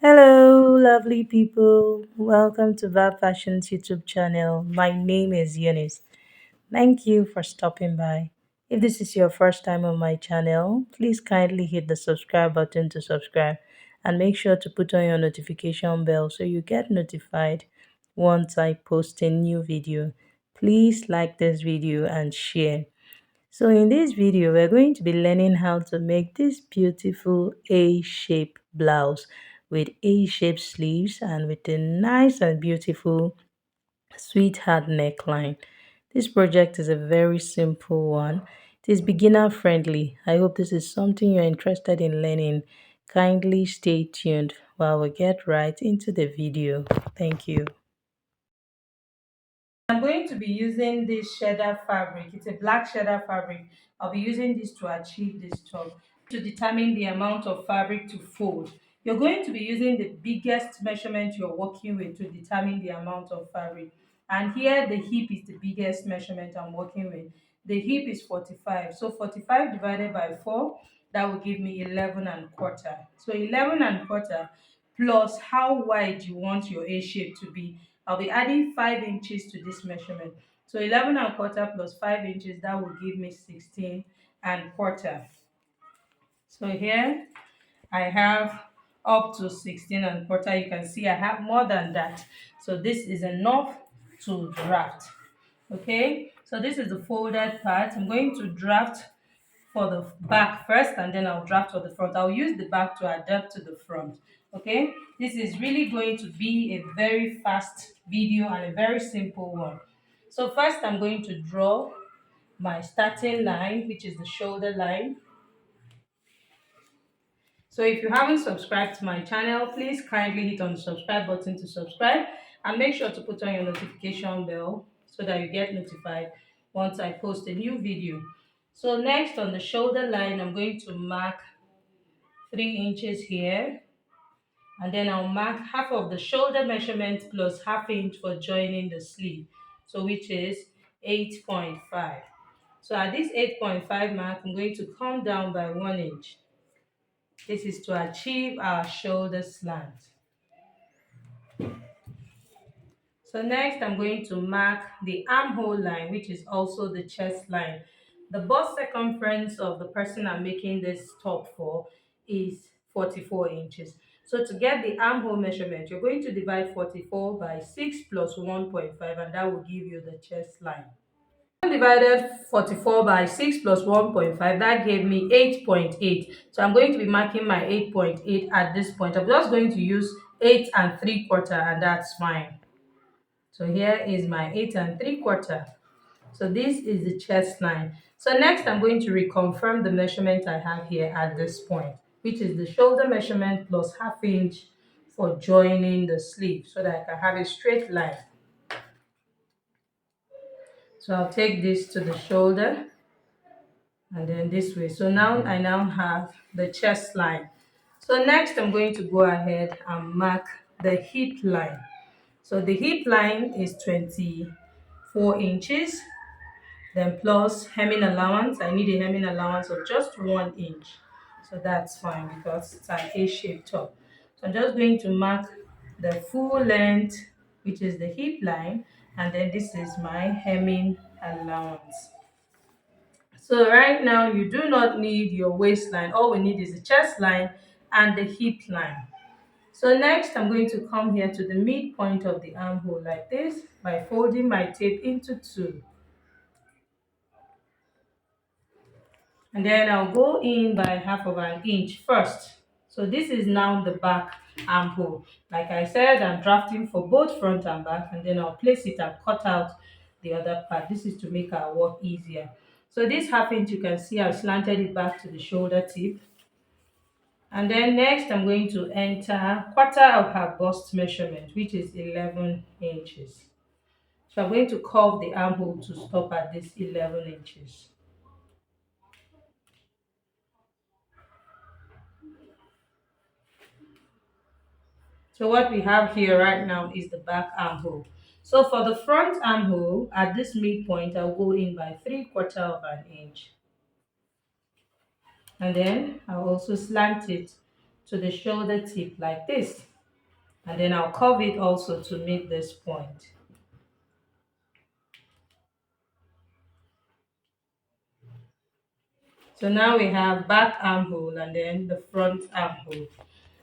Hello, lovely people. Welcome to Val Fashion's YouTube channel. My name is Eunice. Thank you for stopping by. If this is your first time on my channel, please kindly hit the subscribe button to subscribe and make sure to put on your notification bell so you get notified once I post a new video. Please like this video and share. So in this video, we're going to be learning how to make this beautiful A-shape blouse with A-shaped sleeves and with a nice and beautiful sweetheart neckline. This project is a very simple one. It is beginner friendly. I hope this is something you're interested in learning. Kindly stay tuned while we get right into the video. Thank you. I'm going to be using this cheddar fabric. It's a black cheddar fabric. I'll be using this to achieve this top. To determine the amount of fabric to fold, you're going to be using the biggest measurement you're working with to determine the amount of fabric. And here the hip is the biggest measurement I'm working with. The hip is 45. So 45 divided by 4, that will give me 11 and quarter. So 11 and quarter plus how wide you want your A shape to be. I'll be adding 5 inches to this measurement. So 11 and quarter plus 5 inches, that will give me 16 and quarter. So here I have up to 16 and quarter. You can see I have more than that. So this is enough to draft. Okay, so this is the folded part. I'm going to draft for the back first and then I'll draft for the front. I'll use the back to adapt to the front. Okay, this is really going to be a very fast video and a very simple one. So first I'm going to draw my starting line, which is the shoulder line. So if you haven't subscribed to my channel, please kindly hit on the subscribe button to subscribe and make sure to put on your notification bell so that you get notified once I post a new video. So next on the shoulder line, I'm going to mark 3 inches here, and then I'll mark half of the shoulder measurement plus half inch for joining the sleeve, so which is 8.5. So at this 8.5 mark, I'm going to come down by 1 inch. This is to achieve our shoulder slant. So next I'm going to mark the armhole line, which is also the chest line. The bust circumference of the person I'm making this top for is 44 inches. So to get the armhole measurement, you're going to divide 44 by 6 plus 1.5, and that will give you the chest line. Divided 44 by 6 plus 1.5, that gave me 8.8. So I'm going to be marking my 8.8 at this point. I'm just going to use 8 and 3/4, and that's fine. So here is my 8 and 3/4. So this is the chest line. So next I'm going to reconfirm the measurement I have here at this point, which is the shoulder measurement plus half inch for joining the sleeve so that I can have a straight line. So I'll take this to the shoulder and then this way. So now I have the chest line. So next I'm going to go ahead and mark the hip line. So the hip line is 24 inches, then plus hemming allowance. I need a hemming allowance of just 1 inch. So that's fine because it's an A-shaped top. So I'm just going to mark the full length, which is the hip line, and then this is my hemming allowance. So right now you do not need your waistline. All we need is the chest line and the hip line. So next I'm going to come here to the midpoint of the armhole like this by folding my tape into 2. And then I'll go in by half of an inch first. So this is now the back armhole. Like I said, I'm drafting for both front and back, and then I'll place it and cut out the other part. This is to make our work easier. So this half inch, you can see I've slanted it back to the shoulder tip. And then next I'm going to enter quarter of her bust measurement, which is 11 inches. So I'm going to curve the armhole to stop at this 11 inches. So what we have here right now is the back armhole. So for the front armhole, at this midpoint, I'll go in by 3/4 of an inch. And then I'll also slant it to the shoulder tip like this. and then I'll curve it also to meet this point. So now we have back armhole and then the front armhole.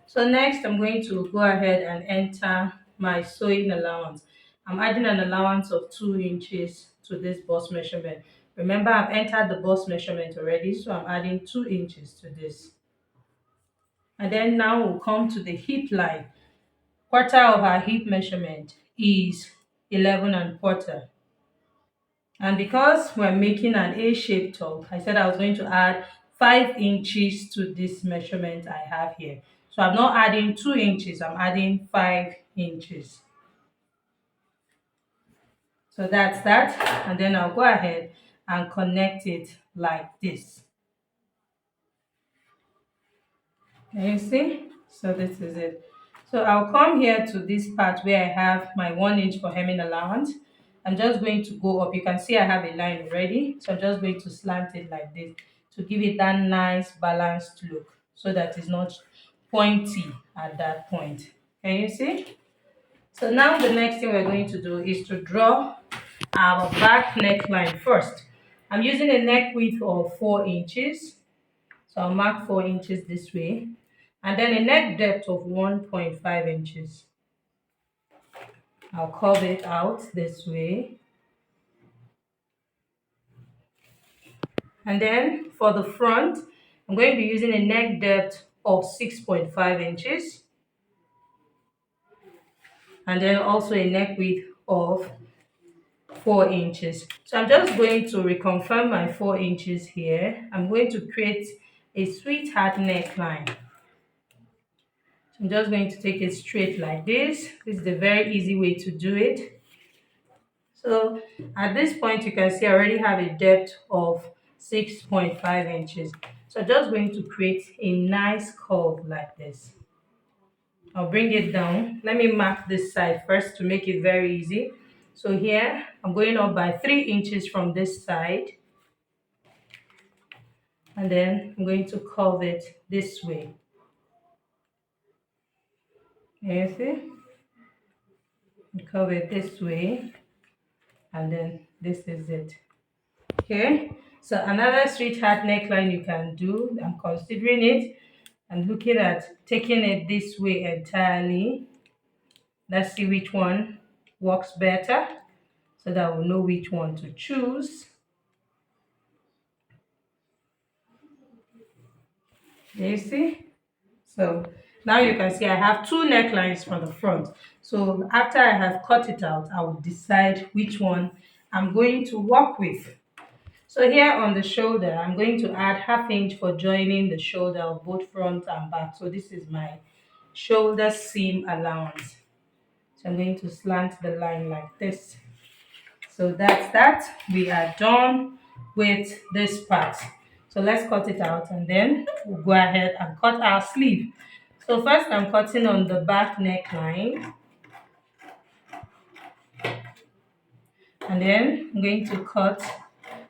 So next I'm going to go ahead and enter my sewing allowance. I'm adding an allowance of 2 inches to this bust measurement. Remember, I've entered the bust measurement already, so I'm adding 2 inches to this. And then now we'll come to the hip line. Quarter of our hip measurement is 11 and quarter. And because we're making an A-shaped top, I said I was going to add 5 inches to this measurement I have here. So I'm not adding 2 inches, I'm adding 5 inches. So that's that. And then I'll go ahead and connect it like this. Can you see? So this is it. So I'll come here to this part where I have my 1 inch for hemming allowance. I'm just going to go up. You can see I have a line already. So I'm just going to slant it like this to give it that nice balanced look so that it's not pointy at that point. Can you see? So now the next thing we're going to do is to draw our back neckline first. I'm using a neck width of 4 inches. So I'll mark 4 inches this way. And then a neck depth of 1.5 inches. I'll curve it out this way. And then for the front, I'm going to be using a neck depth of 6.5 inches. And then also a neck width of 4 inches. So I'm just going to reconfirm my 4 inches here. I'm going to create a sweetheart neckline. I'm just going to take it straight like this. This is a very easy way to do it. So at this point, you can see I already have a depth of 6.5 inches. So I'm just going to create a nice curve like this. I'll bring it down. Let me mark this side first to make it very easy. So here, I'm going up by 3 inches from this side. And then I'm going to curve it this way. You see? Curve it this way. And then this is it. Okay, so another sweetheart neckline you can do, I'm considering it and looking at taking it this way entirely. Let's see which one works better so that we'll know which one to choose. You see? So now you can see I have 2 necklines for the front. So after I have cut it out, I will decide which one I'm going to work with. So here on the shoulder, I'm going to add ½ inch for joining the shoulder of both front and back. So this is my shoulder seam allowance. So I'm going to slant the line like this. So that's that. We are done with this part. So let's cut it out and then we'll go ahead and cut our sleeve. So first I'm cutting on the back neckline. And then I'm going to cut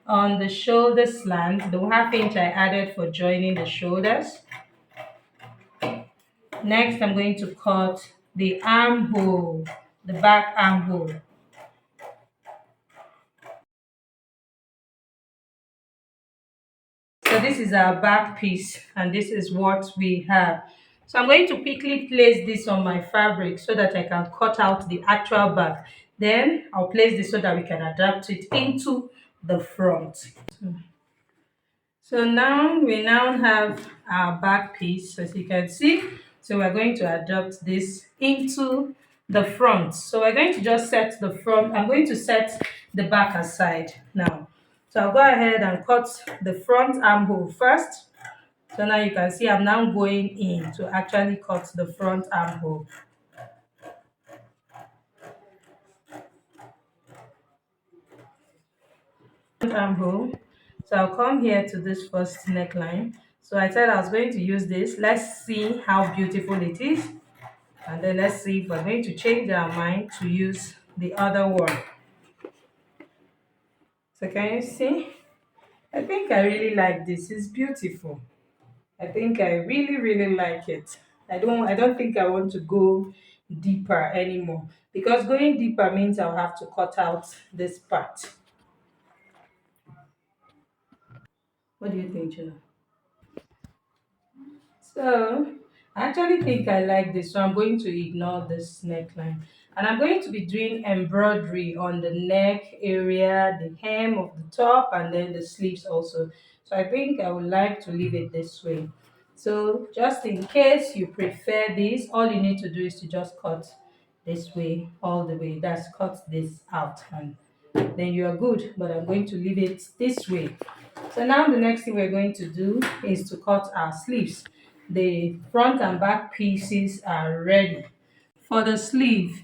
on the shoulder slant, the ½ inch I added for joining the shoulders. Next, I'm going to cut the armhole, the back armhole. So this is our back piece and this is what we have. So I'm going to quickly place this on my fabric so that I can cut out the actual back. Then I'll place this so that we can adapt it into the front. So now we have our back piece, as you can see. So we're going to adapt this into the front. So we're going to just set the front. I'm going to set the back aside now. So I'll go ahead and cut the front armhole first. So now you can see I'm now going in to actually cut the front armhole. Armhole. So I'll come here to this first neckline. So I said I was going to use this. Let's see how beautiful it is. And then let's see if we're going to change our mind to use the other one. So can you see? I think I really like this. It's beautiful. I think I really like it. I don't think I want to go deeper anymore, because going deeper means I'll have to cut out this part. What do you think, Jenna? So I actually think I like this, so I'm going to ignore this neckline. And I'm going to be doing embroidery on the neck area, the hem of the top, and then the sleeves also. So I think I would like to leave it this way. So just in case you prefer this, all you need to do is to just cut this way all the way. That's cut this out, and then you are good. But I'm going to leave it this way. So now the next thing we're going to do is to cut our sleeves. The front and back pieces are ready. For the sleeve,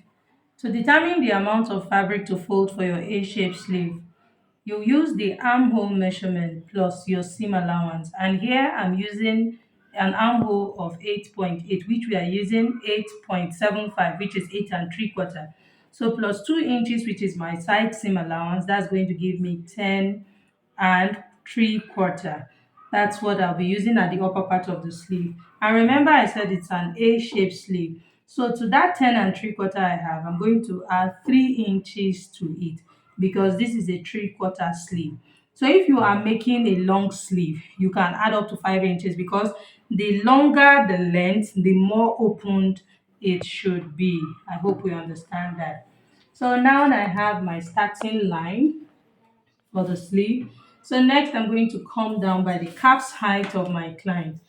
to determine the amount of fabric to fold for your A-shaped sleeve, you use the armhole measurement plus your seam allowance. And here I'm using an armhole of 8.8, which we are using 8.75, which is 8 and 3 quarter. So plus 2 inches, which is my side seam allowance, that's going to give me 10 and 3 quarter. That's what I'll be using at the upper part of the sleeve. And remember I said it's an A-shaped sleeve. So to that 10 and 3 quarter I have, I'm going to add 3 inches to it, because this is a 3 quarter sleeve. So if you are making a long sleeve, you can add up to 5 inches, because the longer the length, the more opened it should be. I hope we understand that. So now I have my starting line for the sleeve. So next I'm going to come down by the calf's height of my client.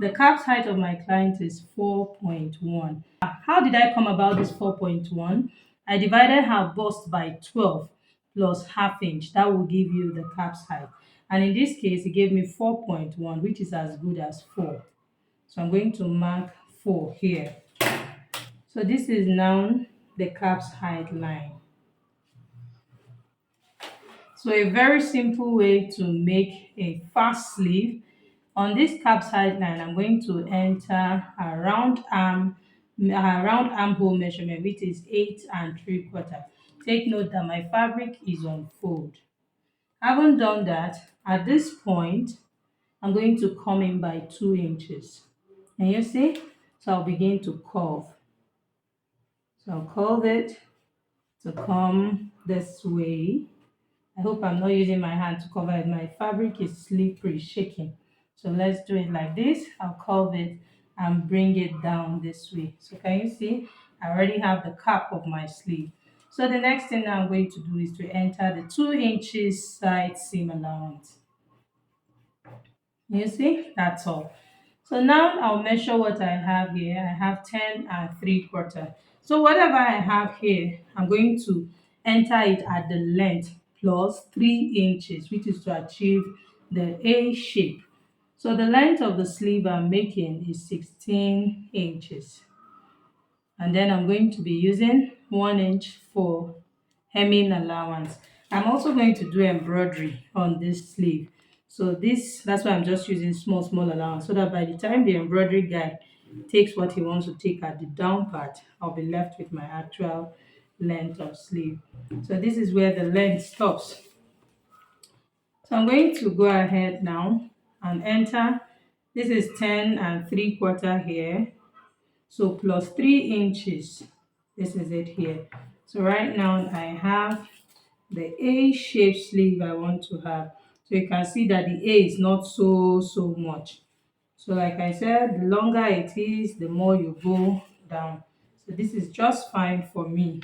The calf's height of my client is 4.1. How did I come about this 4.1? I divided her bust by 12 plus half inch. That will give you the calf's height. And in this case, it gave me 4.1, which is as good as 4. So I'm going to mark 4 here. So this is now the calf's height line. So a very simple way to make a fast sleeve. On this cap side line, I'm going to enter a round armhole measurement, which is 8 and 3 quarter. Take note that my fabric is on fold. Having done that, at this point, I'm going to come in by 2 inches. And you see? So I'll begin to curve. So I'll curve it to come this way. I hope I'm not using my hand to cover it. My fabric is slippery, shaking. So let's do it like this. I'll curve it and bring it down this way. So can you see? I already have the cap of my sleeve. So the next thing I'm going to do is to enter the 2 inches side seam allowance. You see? That's all. So now I'll measure what I have here. I have 10 and 3 quarter. So whatever I have here, I'm going to enter it at the length plus 3 inches, which is to achieve the A shape. So the length of the sleeve I'm making is 16 inches. And then I'm going to be using 1 inch for hemming allowance. I'm also going to do embroidery on this sleeve. So that's why I'm just using small allowance, so that by the time the embroidery guy takes what he wants to take at the down part, I'll be left with my actual length of sleeve. So this is where the length stops. So I'm going to go ahead now and enter. This is 10 and 3 quarter here. So plus 3 inches. This is it here. So right now I have the A shape sleeve I want to have. So you can see that the A is not so much. So like I said, the longer it is, the more you go down. So this is just fine for me.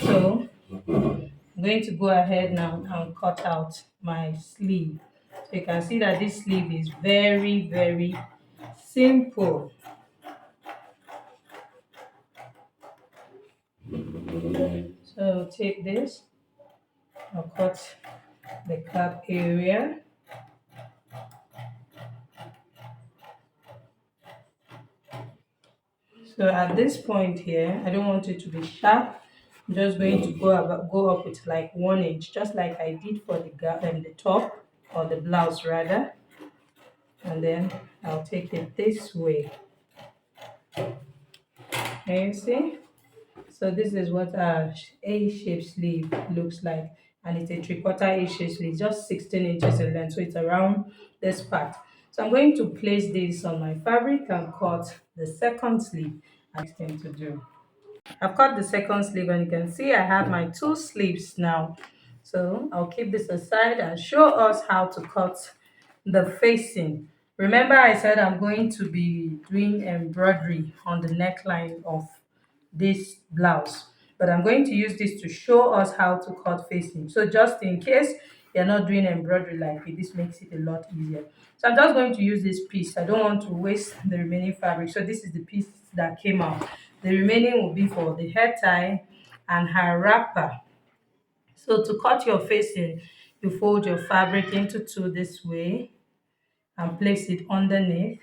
So I'm going to go ahead now and cut out my sleeve. So you can see that this sleeve is very simple. So take this, I'll cut the cap area. So at this point here, I don't want it to be sharp. I'm just going to go up with like 1 inch, just like I did for the top, or the blouse rather. And then I'll take it this way. Can you see? So this is what a A-shaped sleeve looks like, and it's a 3 quarter A-shaped sleeve, just 16 inches in length, so it's around this part. So I'm going to place this on my fabric and cut the second sleeve. Next thing to do. I've cut the second sleeve and you can see I have my two sleeves now. So I'll keep this aside and show us how to cut the facing. Remember I said I'm going to be doing embroidery on the neckline of this blouse, but I'm going to use this to show us how to cut facing. So just in case you're not doing embroidery like me, this makes it a lot easier. So I'm just going to use this piece. I don't want to waste the remaining fabric. So this is the piece that came out. The remaining will be for the hair tie and her wrapper. So to cut your facing, you fold your fabric into two this way and place it underneath.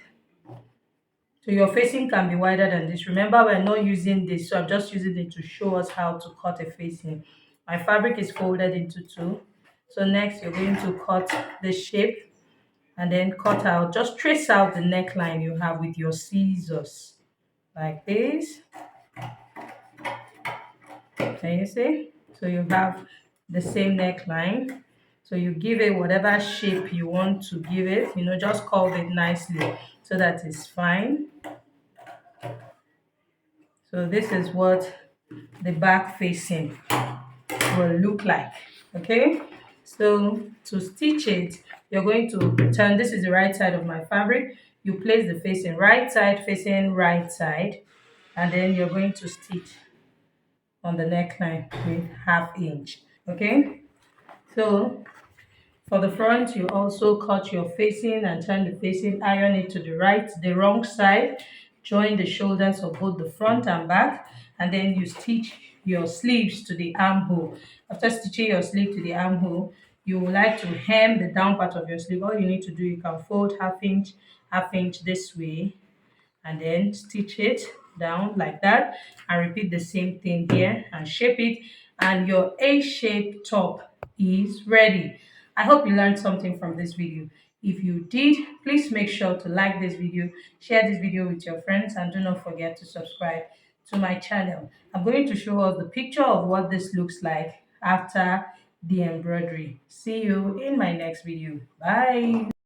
So your facing can be wider than this. Remember, we're not using this, so I'm just using it to show us how to cut a facing. My fabric is folded into two. So next, you're going to cut the shape and then cut out, just trace out the neckline you have with your scissors like this. Can you see? So you have the same neckline. So you give it whatever shape you want to give it, just curve it nicely so that it's fine. So this is what the back facing will look like. Okay, so to stitch it, you're going to turn. This is the right side of my fabric. You place the facing right side facing right side, and then you're going to stitch on the neckline with 1/2 inch. Okay, so for the front, you also cut your facing and turn the facing, iron it to the wrong side, join the shoulders of both the front and back, and then you stitch your sleeves to the armhole. After stitching your sleeve to the armhole, you would like to hem the down part of your sleeve. All you need to do, you can fold 1/2 inch this way, and then stitch it down like that and repeat the same thing here and shape it, and your A-shaped top is ready. I hope you learned something from this video. If you did, please make sure to like this video, share this video with your friends, and do not forget to subscribe to my channel. I'm going to show us the picture of what this looks like after the embroidery. See you in my next video. Bye.